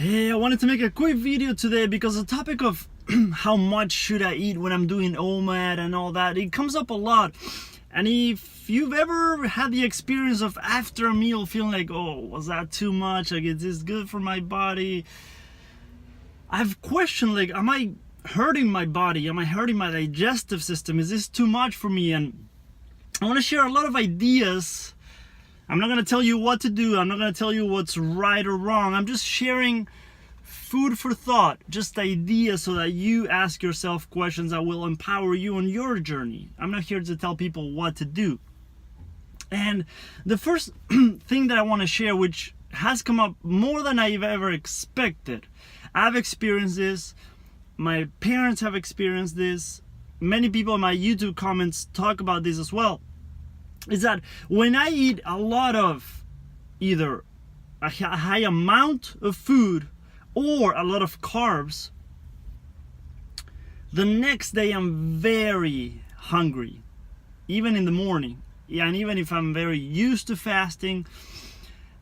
Hey, I wanted to make a quick video today because the topic of how much should I eat when I'm doing OMAD and all that, it comes up a lot. And if you've ever had the experience of after a meal feeling like, oh, was that too much? Like, is this good for my body? I've questioned, like, am I hurting my body? Am I hurting my digestive system? Is this too much for me? And I want to share a lot of ideas. I'm not going to tell you what to do. I'm not going to tell you what's right or wrong. I'm just sharing food for thought, just ideas so that you ask yourself questions that will empower you on your journey. I'm not here to tell people what to do. And the first thing that I want to share, which has come up more than I've ever expected. I've experienced this. My parents have experienced this. Many people in my YouTube comments talk about this as well. Is that when I eat a lot of either a high amount of food or a lot of carbs, the next day I'm very hungry, even in the morning. Yeah, and even if I'm very used to fasting.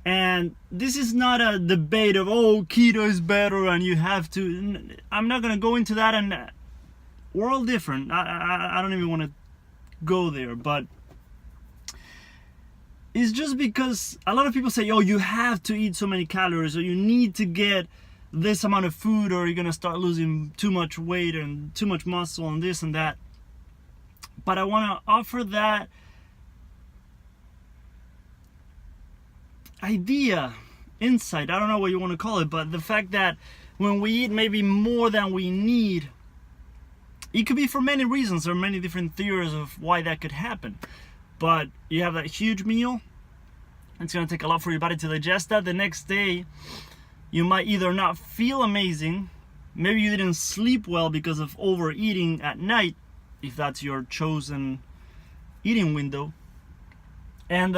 And this is not a debate of, oh, keto is better and you have to. I'm not going to go into that, and we're all different. I don't even want to go there, but it's just because a lot of people say, oh, you have to eat so many calories, or you need to get this amount of food, or you're going to start losing too much weight and too much muscle and this and that. But I want to offer that idea, insight, I don't know what you want to call it, but the fact that when we eat maybe more than we need, it could be for many reasons. There are many different theories of why that could happen. But you have that huge meal, it's going to take a lot for your body to digest that. The next day, you might either not feel amazing, maybe you didn't sleep well because of overeating at night, if that's your chosen eating window. And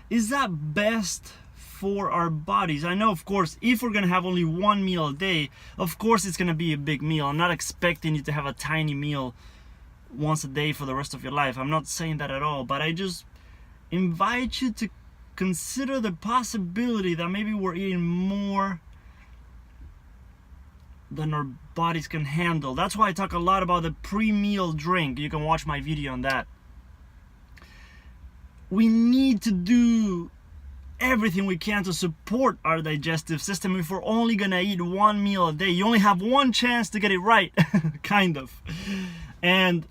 is that best for our bodies? I know, of course, if we're going to have only one meal a day, of course it's going to be a big meal. I'm not expecting you to have a tiny meal once a day for the rest of your life. I'm not saying that at all, but I just invite you to consider the possibility that maybe we're eating more than our bodies can handle. That's why I talk a lot about the pre-meal drink. You can watch my video on that. We need to do everything we can to support our digestive system. If we're only gonna eat one meal a day, you only have one chance to get it right, kind of. And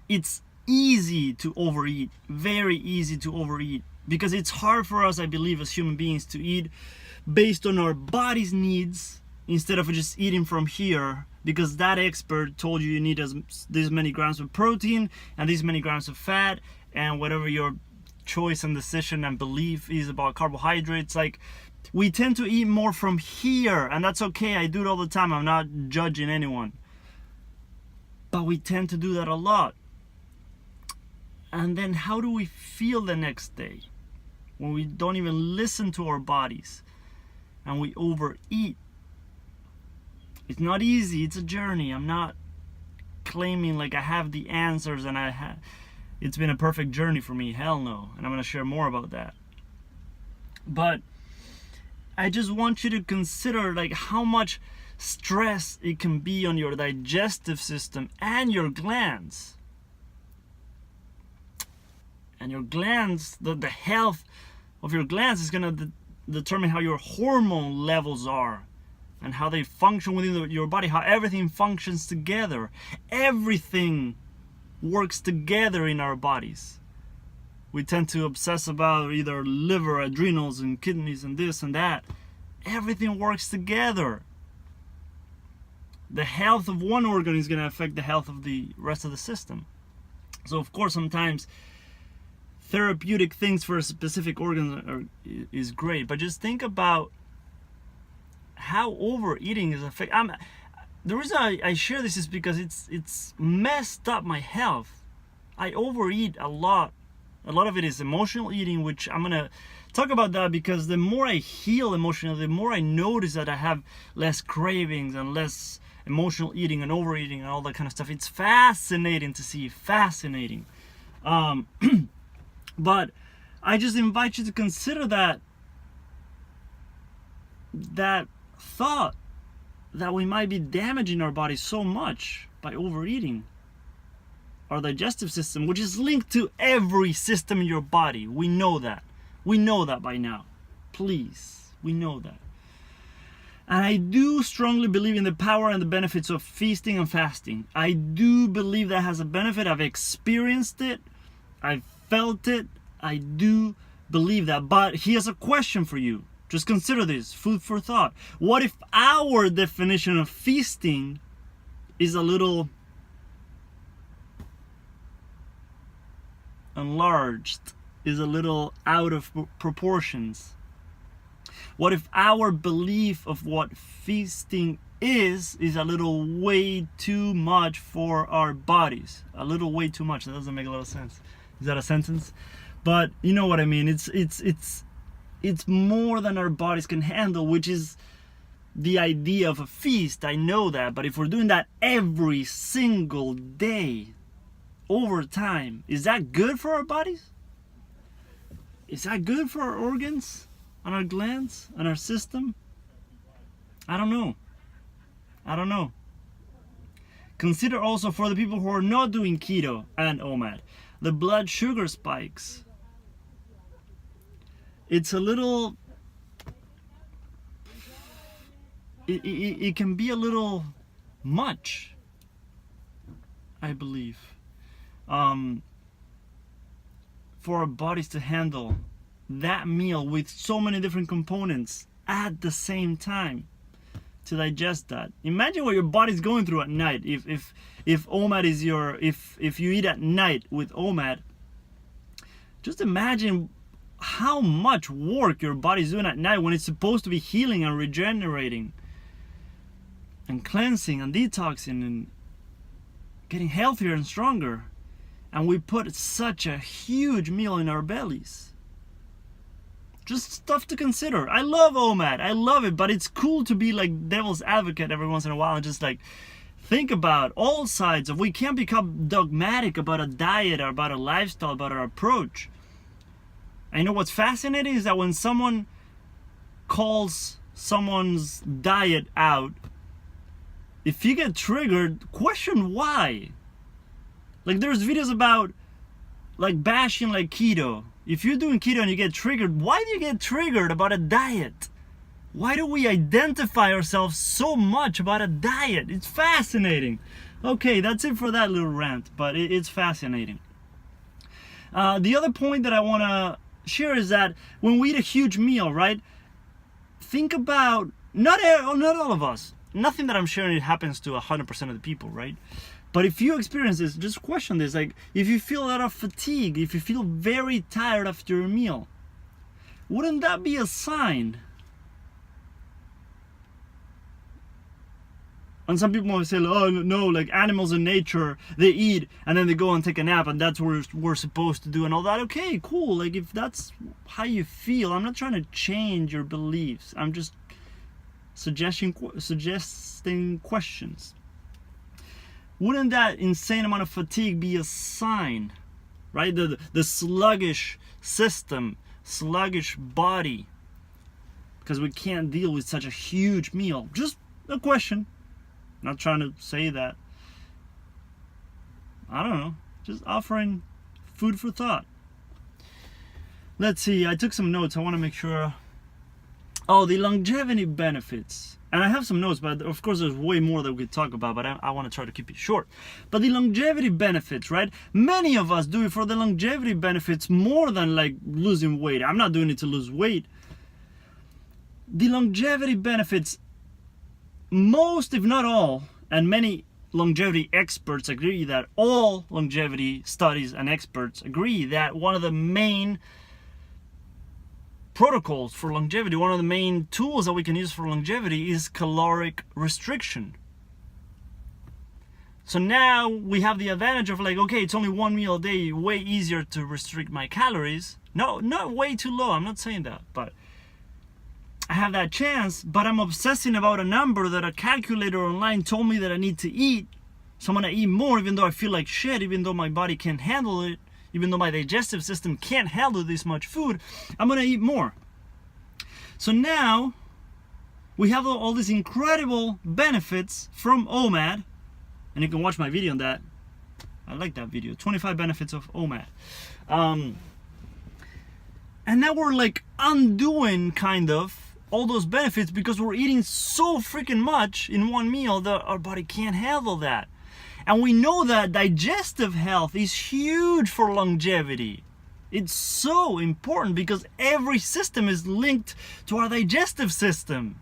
it's easy to overeat, very easy to overeat, because it's hard for us, I believe, as human beings to eat based on our body's needs instead of just eating from here, because that expert told you need this many grams of protein and these many grams of fat, and whatever your choice and decision and belief is about carbohydrates. Like, we tend to eat more from here, and that's okay. I do it all the time. I'm not judging anyone, but we tend to do that a lot. And then how do we feel the next day when we don't even listen to our bodies and we overeat? It's not easy. It's a journey. I'm not claiming like I have the answers and it's been a perfect journey for me. Hell no. And I'm going to share more about that. But I just want you to consider like how much stress it can be on your digestive system and your glands. And your glands, the health of your glands is going to determine how your hormone levels are and how they function within your body, how everything functions together. Everything works together in our bodies. We tend to obsess about either liver, adrenals, and kidneys, and this and that. Everything works together. The health of one organ is going to affect the health of the rest of the system. So, of course, sometimes therapeutic things for a specific organ is great, but just think about how overeating is affecting. The reason I share this is because it's messed up my health. I overeat a lot. A lot of it is emotional eating, which I'm gonna talk about that, because the more I heal emotionally, the more I notice that I have less cravings and less emotional eating and overeating and all that kind of stuff. It's fascinating to see, fascinating. But I just invite you to consider that that thought that we might be damaging our body so much by overeating our digestive system, which is linked to every system in your body. We know that. We know that by now. Please, we know that. And I do strongly believe in the power and the benefits of feasting and fasting. I do believe that has a benefit. I've experienced it. I've felt it. I do believe that. But here's a question for you. Just consider this, food for thought. What if our definition of feasting is a little enlarged, is a little out of proportions? What if our belief of what feasting is a little way too much for our bodies? A little way too much. That doesn't make a lot of sense. Is that a sentence? But you know what I mean. It's more than our bodies can handle, which is the idea of a feast. I know that. But if we're doing that every single day, over time, is that good for our bodies? Is that good for our organs and our glands and our system? I don't know. I don't know. Consider also for the people who are not doing keto and OMAD, the blood sugar spikes. It's a little, it can be a little much, I believe, for our bodies to handle that meal with so many different components at the same time to digest that. Imagine what your body's going through at night. If OMAD is if you eat at night with OMAD, just imagine how much work your body's doing at night when it's supposed to be healing and regenerating and cleansing and detoxing and getting healthier and stronger. And we put such a huge meal in our bellies. Just stuff to consider. I love OMAD. I love it, but it's cool to be like devil's advocate every once in a while and just like think about all sides of. We can't become dogmatic about a diet or about a lifestyle, about our approach. I know what's fascinating is that when someone calls someone's diet out, if you get triggered, question why. Like there's videos about like bashing like keto. If you're doing keto and you get triggered, why do you get triggered about a diet? Why do we identify ourselves so much about a diet? It's fascinating. Okay, that's it for that little rant, but it's fascinating. The other point that I want to share is that when we eat a huge meal, right? Think about, not all of us. Nothing that I'm sharing it happens to 100% of the people, right? But if you experience this, just question this. Like, if you feel a lot of fatigue, if you feel very tired after your meal, wouldn't that be a sign? And some people might say, oh no, like animals in nature, they eat and then they go and take a nap and that's what we're supposed to do and all that. Okay, cool. Like if that's how you feel, I'm not trying to change your beliefs. I'm just suggesting questions. Wouldn't that insane amount of fatigue be a sign, right? The sluggish system, sluggish body, because we can't deal with such a huge meal. Just a question. Not trying to say that. I don't know. Just offering food for thought. Let's see. I took some notes. I want to make sure. Oh, the longevity benefits. And I have some notes, but of course there's way more that we could talk about, but I want to try to keep it short. But the longevity benefits, right? Many of us do it for the longevity benefits more than like losing weight. I'm not doing it to lose weight. The longevity benefits, most, if not all, and many longevity experts agree that all longevity studies and experts agree that one of the main protocols for longevity, one of the main tools that we can use for longevity is caloric restriction. So now we have the advantage of like, okay, it's only one meal a day, way easier to restrict my calories. No, not way too low, I'm not saying that, but I have that chance, but I'm obsessing about a number that a calculator online told me that I need to eat. So I'm gonna eat more even though I feel like shit, even though my body can't handle it, even though my digestive system can't handle this much food, I'm gonna eat more. So now we have all these incredible benefits from OMAD, and you can watch my video on that. I like that video, 25 benefits of OMAD. And now we're like undoing kind of all those benefits because we're eating so freaking much in one meal that our body can't handle that. And we know that digestive health is huge for longevity. It's so important because every system is linked to our digestive system.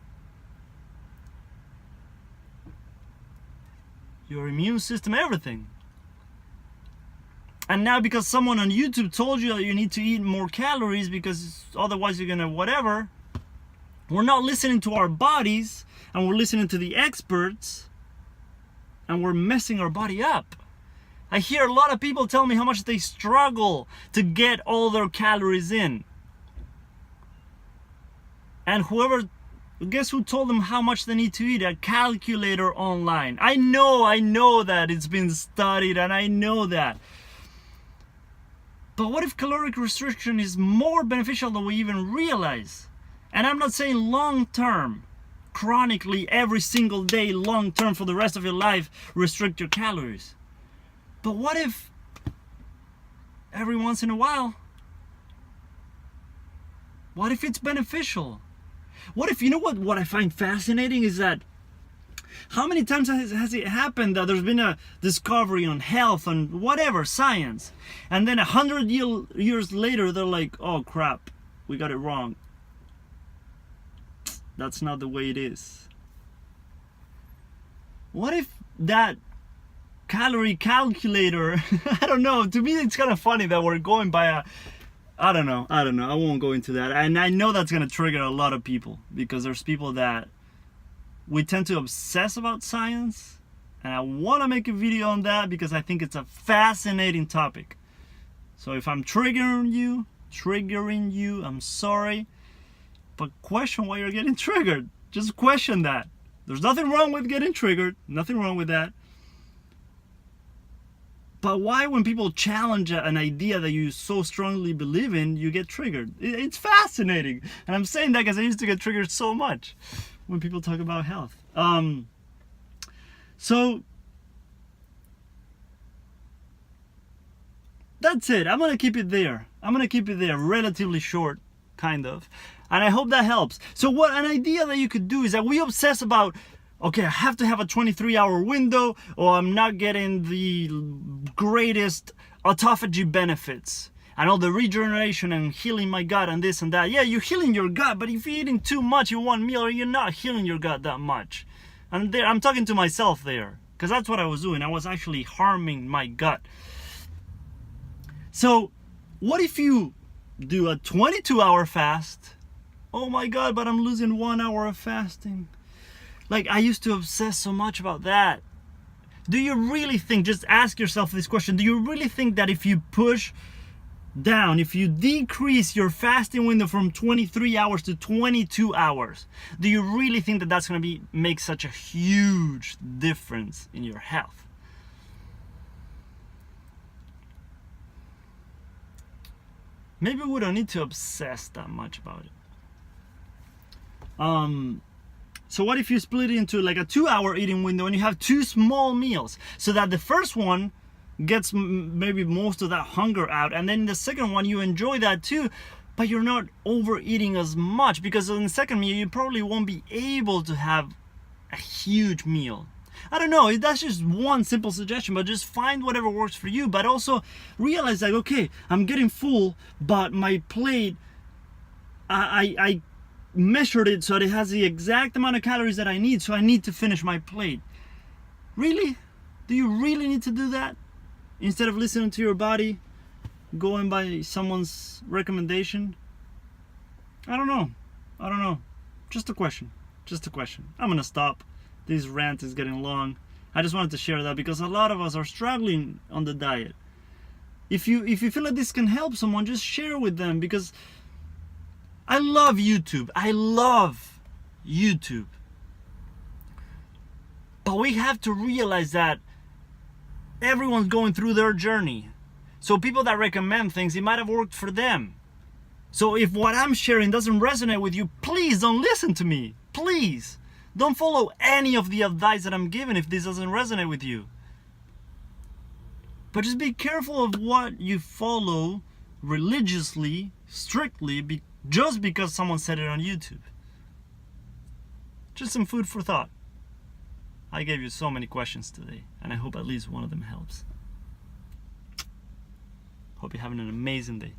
Your immune system, everything. And now because someone on YouTube told you that you need to eat more calories because otherwise you're gonna whatever, we're not listening to our bodies and we're listening to the experts and we're messing our body up. I hear a lot of people tell me how much they struggle to get all their calories in. And guess who told them how much they need to eat? A calculator online. I know that it's been studied and I know that. But what if caloric restriction is more beneficial than we even realize? And I'm not saying long term, chronically, every single day, long term for the rest of your life, restrict your calories. But what if every once in a while? What if it's beneficial? What if, you know what I find fascinating is that how many times has it happened that there's been a discovery on health, on whatever, science, and then 100 years later they're like, oh crap, we got it wrong. That's not the way it is. What if that calorie calculator, I don't know, to me it's kind of funny that we're going by I don't know, I won't go into that. And I know that's going to trigger a lot of people because there's people that we tend to obsess about science, and I want to make a video on that because I think it's a fascinating topic. So if I'm triggering you, I'm sorry, but question why you're getting triggered. Just question that. There's nothing wrong with getting triggered, nothing wrong with that. But why, when people challenge an idea that you so strongly believe in, you get triggered? It's fascinating. And I'm saying that because I used to get triggered so much when people talk about health. So that's it. I'm going to keep it there. Relatively short, kind of. And I hope that helps. So what an idea that you could do is that we obsess about, okay, I have to have a 23-hour window or I'm not getting the greatest autophagy benefits and all the regeneration and healing my gut and this and that. Yeah, you're healing your gut, but if you're eating too much in one meal, you're not healing your gut that much. And there, I'm talking to myself there because that's what I was doing. I was actually harming my gut. So what if you do a 22-hour fast? Oh my God, but I'm losing 1 hour of fasting. Like, I used to obsess so much about that. Do you really think, just ask yourself this question, do you really think that if you push down, if you decrease your fasting window from 23 hours to 22 hours, do you really think that that's going to make such a huge difference in your health? Maybe we don't need to obsess that much about it. So what if you split it into like a 2-hour eating window and you have 2 small meals so that the first one gets maybe most of that hunger out, and then the second one you enjoy that too, but you're not overeating as much, because in the second meal you probably won't be able to have a huge meal. I don't know, that's just one simple suggestion, but just find whatever works for you, but also realize that, okay, I'm getting full, but my plate, I measured it so that it has the exact amount of calories that I need, so I need to finish my plate. Really? Do you really need to do that? Instead of listening to your body, going by someone's recommendation? I don't know. Just a question. I'm gonna stop. This rant is getting long. I just wanted to share that because a lot of us are struggling on the diet. If you feel like this can help someone, just share with them, because I love YouTube. But we have to realize that everyone's going through their journey. So people that recommend things, it might have worked for them. So if what I'm sharing doesn't resonate with you, please don't listen to me. Please don't follow any of the advice that I'm giving if this doesn't resonate with you. But just be careful of what you follow religiously, strictly, just because someone said it on YouTube. Just some food for thought. I gave you so many questions today, and I hope at least one of them helps. Hope you're having an amazing day.